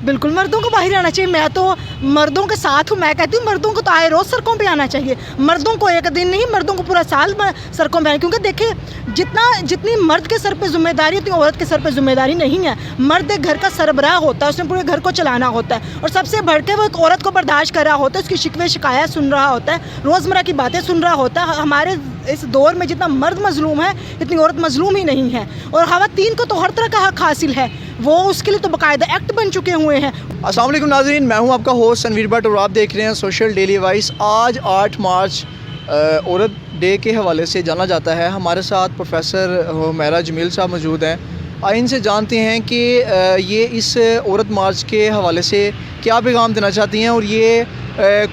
بالکل مردوں کو باہر آنا چاہیے. میں تو مردوں کے ساتھ ہوں. میں کہتی ہوں مردوں کو تو آئے روز سڑکوں پہ آنا چاہیے. مردوں کو ایک دن نہیں, مردوں کو پورا سال سڑکوں پہ آنا, کیونکہ دیکھیں جتنی مرد کے سر پہ ذمہ داری اتنی عورت کے سر پہ ذمہ داری نہیں ہے. مرد ایک گھر کا سربراہ ہوتا ہے, اس نے پورے گھر کو چلانا ہوتا ہے, اور سب سے بڑھ کے وہ ایک عورت کو برداشت کر رہا ہوتا ہے, اس کی شکوے شکایت سن رہا ہوتا ہے, روزمرہ کی باتیں سن رہا ہوتا ہے. ہمارے اس دور میں جتنا مرد مظلوم ہے اتنی عورت مظلوم ہی نہیں ہے. اور خواتین کو تو ہر طرح کا حق حاصل ہے, وہ اس کے لیے تو باقاعدہ ایکٹ بن چکے ہوئے ہیں. السلام علیکم ناظرین, میں ہوں آپ کا ہوسٹ سنویر بٹ اور آپ دیکھ رہے ہیں سوشل ڈیلی وائس. آج 8 مارچ عورت ڈے کے حوالے سے جانا جاتا ہے. ہمارے ساتھ پروفیسر حمیرہ جمیل صاحب موجود ہیں. آئین سے جانتے ہیں کہ یہ اس عورت مارچ کے حوالے سے کیا پیغام دینا چاہتی ہیں, اور یہ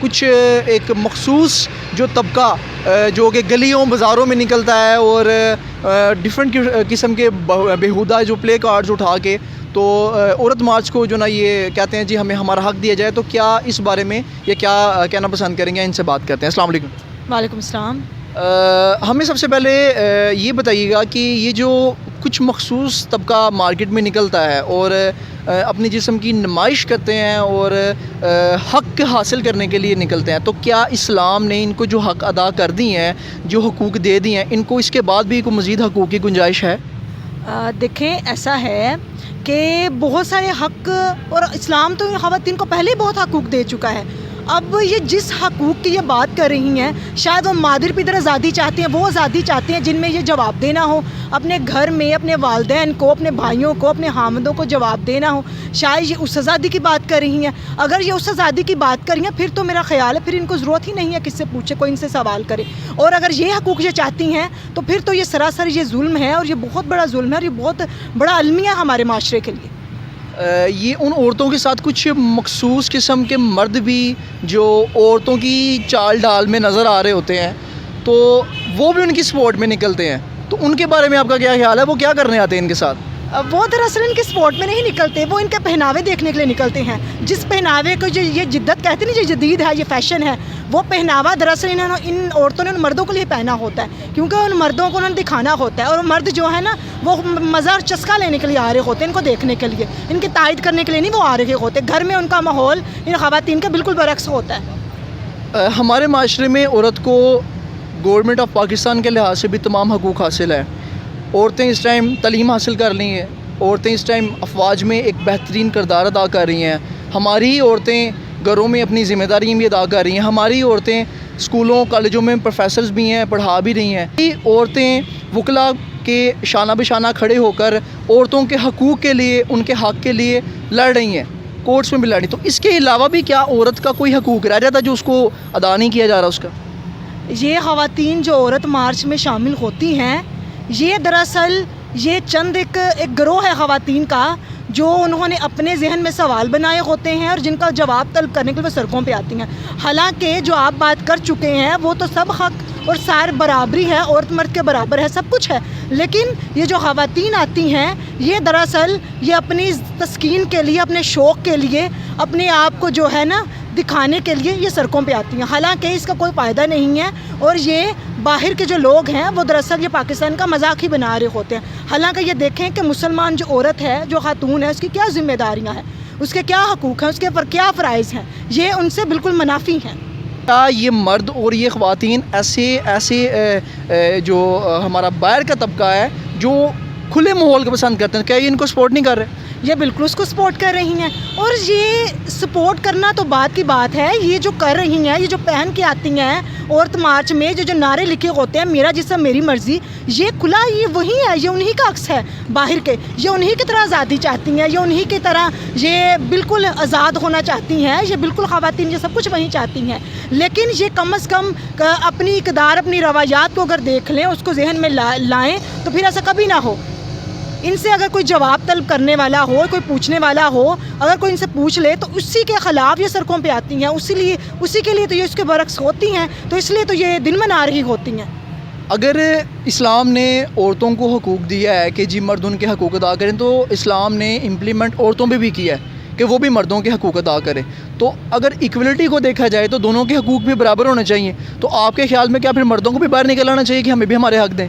کچھ ایک مخصوص جو طبقہ جو کہ گلیوں بازاروں میں نکلتا ہے اور ڈفرینٹ قسم کے بیہودہ جو پلے کارڈز اٹھا کے تو عورت مارچ کو جو نا یہ کہتے ہیں جی ہمیں ہمارا حق دیا جائے, تو کیا اس بارے میں یہ کیا کہنا پسند کریں گے, ان سے بات کرتے ہیں. السلام علیکم. وعلیکم السلام. ہمیں سب سے پہلے یہ بتائیے گا کہ یہ جو کچھ مخصوص طبقہ مارکیٹ میں نکلتا ہے اور اپنی جسم کی نمائش کرتے ہیں اور حق حاصل کرنے کے لیے نکلتے ہیں, تو کیا اسلام نے ان کو جو حق ادا کر دی ہیں, جو حقوق دے دی ہیں, ان کو اس کے بعد بھی کوئی مزید حقوق کی گنجائش ہے؟ دیکھیں ایسا ہے کہ بہت سارے حق, اور اسلام تو خواتین کو پہلے ہی بہت حقوق دے چکا ہے. اب یہ جس حقوق کی یہ بات کر رہی ہیں, شاید وہ مادر پدر آزادی چاہتے ہیں, وہ آزادی چاہتے ہیں جن میں یہ جواب دینا ہو اپنے گھر میں, اپنے والدین کو, اپنے بھائیوں کو, اپنے حامدوں کو جواب دینا ہو. شاید یہ اس آزادی کی بات کر رہی ہیں. اگر یہ اس آزادی کی بات کر رہی ہیں پھر تو میرا خیال ہے پھر ان کو ضرورت ہی نہیں ہے کس سے پوچھے, کوئی ان سے سوال کرے. اور اگر یہ حقوق یہ چاہتی ہیں تو پھر تو یہ سراسر یہ ظلم ہے, اور یہ بہت بڑا ظلم ہے, اور یہ بہت بڑا المیہ ہمارے معاشرے کے لیے. یہ ان عورتوں کے ساتھ کچھ مخصوص قسم کے مرد بھی جو عورتوں کی چال ڈال میں نظر آ رہے ہوتے ہیں, تو وہ بھی ان کی سپورٹ میں نکلتے ہیں, تو ان کے بارے میں آپ کا کیا خیال ہے, وہ کیا کرنے آتے ہیں ان کے ساتھ؟ وہ دراصل ان کے سپورٹ میں نہیں نکلتے, وہ ان کے پہناوے دیکھنے کے لیے نکلتے ہیں. جس پہناوے کو جو یہ جدت کہتے ہیں نا, یہ جدید ہے, یہ فیشن ہے, وہ پہناوا دراصل ان عورتوں نے ان مردوں کے لیے پہنا ہوتا ہے, کیونکہ ان مردوں کو انہوں نے دکھانا ہوتا ہے. اور مرد جو ہے نا وہ مزہ اور چسکا لینے کے لیے آ رہے ہوتے ہیں, ان کو دیکھنے کے لیے, ان کی تائید کرنے کے لیے نہیں وہ آ رہے ہوتے. گھر میں ان کا ماحول ان خواتین کا بالکل برعکس ہوتا ہے. ہمارے معاشرے میں عورت کو گورنمنٹ آف پاکستان کے لحاظ سے بھی تمام حقوق حاصل ہیں. عورتیں اس ٹائم تعلیم حاصل کر لی ہیں, عورتیں اس ٹائم افواج میں ایک بہترین کردار ادا کر رہی ہیں. ہماری ہی عورتیں گھروں میں اپنی ذمہ داریاں بھی ادا کر رہی ہیں. ہماری عورتیں اسکولوں کالجوں میں پروفیسرز بھی ہیں, پڑھا بھی رہی ہیں. یہ عورتیں وکلا کے شانہ بشانہ کھڑے ہو کر عورتوں کے حقوق کے لیے, ان کے حق کے لیے لڑ رہی ہیں, کورٹس میں بھی لڑ رہی. تو اس کے علاوہ بھی کیا عورت کا کوئی حقوق رہ جاتا جو اس کو ادا نہیں کیا جا رہا اس کا؟ یہ خواتین جو عورت مارچ میں شامل ہوتی ہیں, یہ دراصل یہ چند ایک گروہ ہے خواتین کا جو انہوں نے اپنے ذہن میں سوال بنائے ہوتے ہیں اور جن کا جواب طلب کرنے کے لیے وہ سڑکوں پہ آتی ہیں. حالانکہ جو آپ بات کر چکے ہیں وہ تو سب حق اور سار برابری ہے, عورت مرد کے برابر ہے, سب کچھ ہے. لیکن یہ جو خواتین آتی ہیں یہ دراصل یہ اپنی تسکین کے لیے, اپنے شوق کے لیے, اپنے آپ کو جو ہے نا دکھانے کے لیے یہ سڑکوں پہ آتی ہیں. حالانکہ اس کا کوئی فائدہ نہیں ہے, اور یہ باہر کے جو لوگ ہیں وہ دراصل یہ پاکستان کا مذاق ہی بنا رہے ہوتے ہیں. حالانکہ یہ دیکھیں کہ مسلمان جو عورت ہے, جو خاتون ہے, اس کی کیا ذمہ داریاں ہیں, اس کے کیا حقوق ہیں, اس کے پر کیا فرائض ہیں, یہ ان سے بالکل منافی ہیں. کیا یہ مرد اور یہ خواتین ایسے جو ہمارا باہر کا طبقہ ہے جو کھلے ماحول کو پسند کرتے ہیں, کیا یہ ان کو سپورٹ نہیں کر رہے؟ یہ بالکل اس کو سپورٹ کر رہی ہیں, اور یہ سپورٹ کرنا تو بات کی بات ہے. یہ جو کر رہی ہیں, یہ جو پہن کے آتی ہیں عورت مارچ میں, جو نعرے لکھے ہوتے ہیں میرا جسم میری مرضی, یہ کھلا یہ وہی ہے, یہ انہی کا عکس ہے باہر کے. یہ انہی کی طرح آزادی چاہتی ہیں, یہ انہی کی طرح یہ بالکل آزاد ہونا چاہتی ہیں, یہ بالکل خواتین یہ سب کچھ وہی چاہتی ہیں. لیکن یہ کم از کم اپنی اقدار, اپنی روایات کو اگر دیکھ لیں, اس کو ذہن میں لائیں, تو پھر ایسا کبھی نہ ہو. ان سے اگر کوئی جواب طلب کرنے والا ہو, کوئی پوچھنے والا ہو, اگر کوئی ان سے پوچھ لے تو اسی کے خلاف یہ سڑکوں پہ آتی ہیں. اسی کے لیے تو یہ اس کے برعکس ہوتی ہیں, تو اس لیے تو یہ دن منا رہی ہوتی ہیں. اگر اسلام نے عورتوں کو حقوق دیا ہے کہ جی مرد ان کے حقوق ادا کریں, تو اسلام نے امپلیمنٹ عورتوں پہ بھی کیا ہے کہ وہ بھی مردوں کے حقوق ادا کریں. تو اگر ایکولیٹی کو دیکھا جائے تو دونوں کے حقوق بھی برابر ہونے چاہیے. تو آپ کے خیال میں کیا پھر مردوں کو بھی باہر نکل آنا چاہیے کہ ہمیں بھی ہمارے حق دیں؟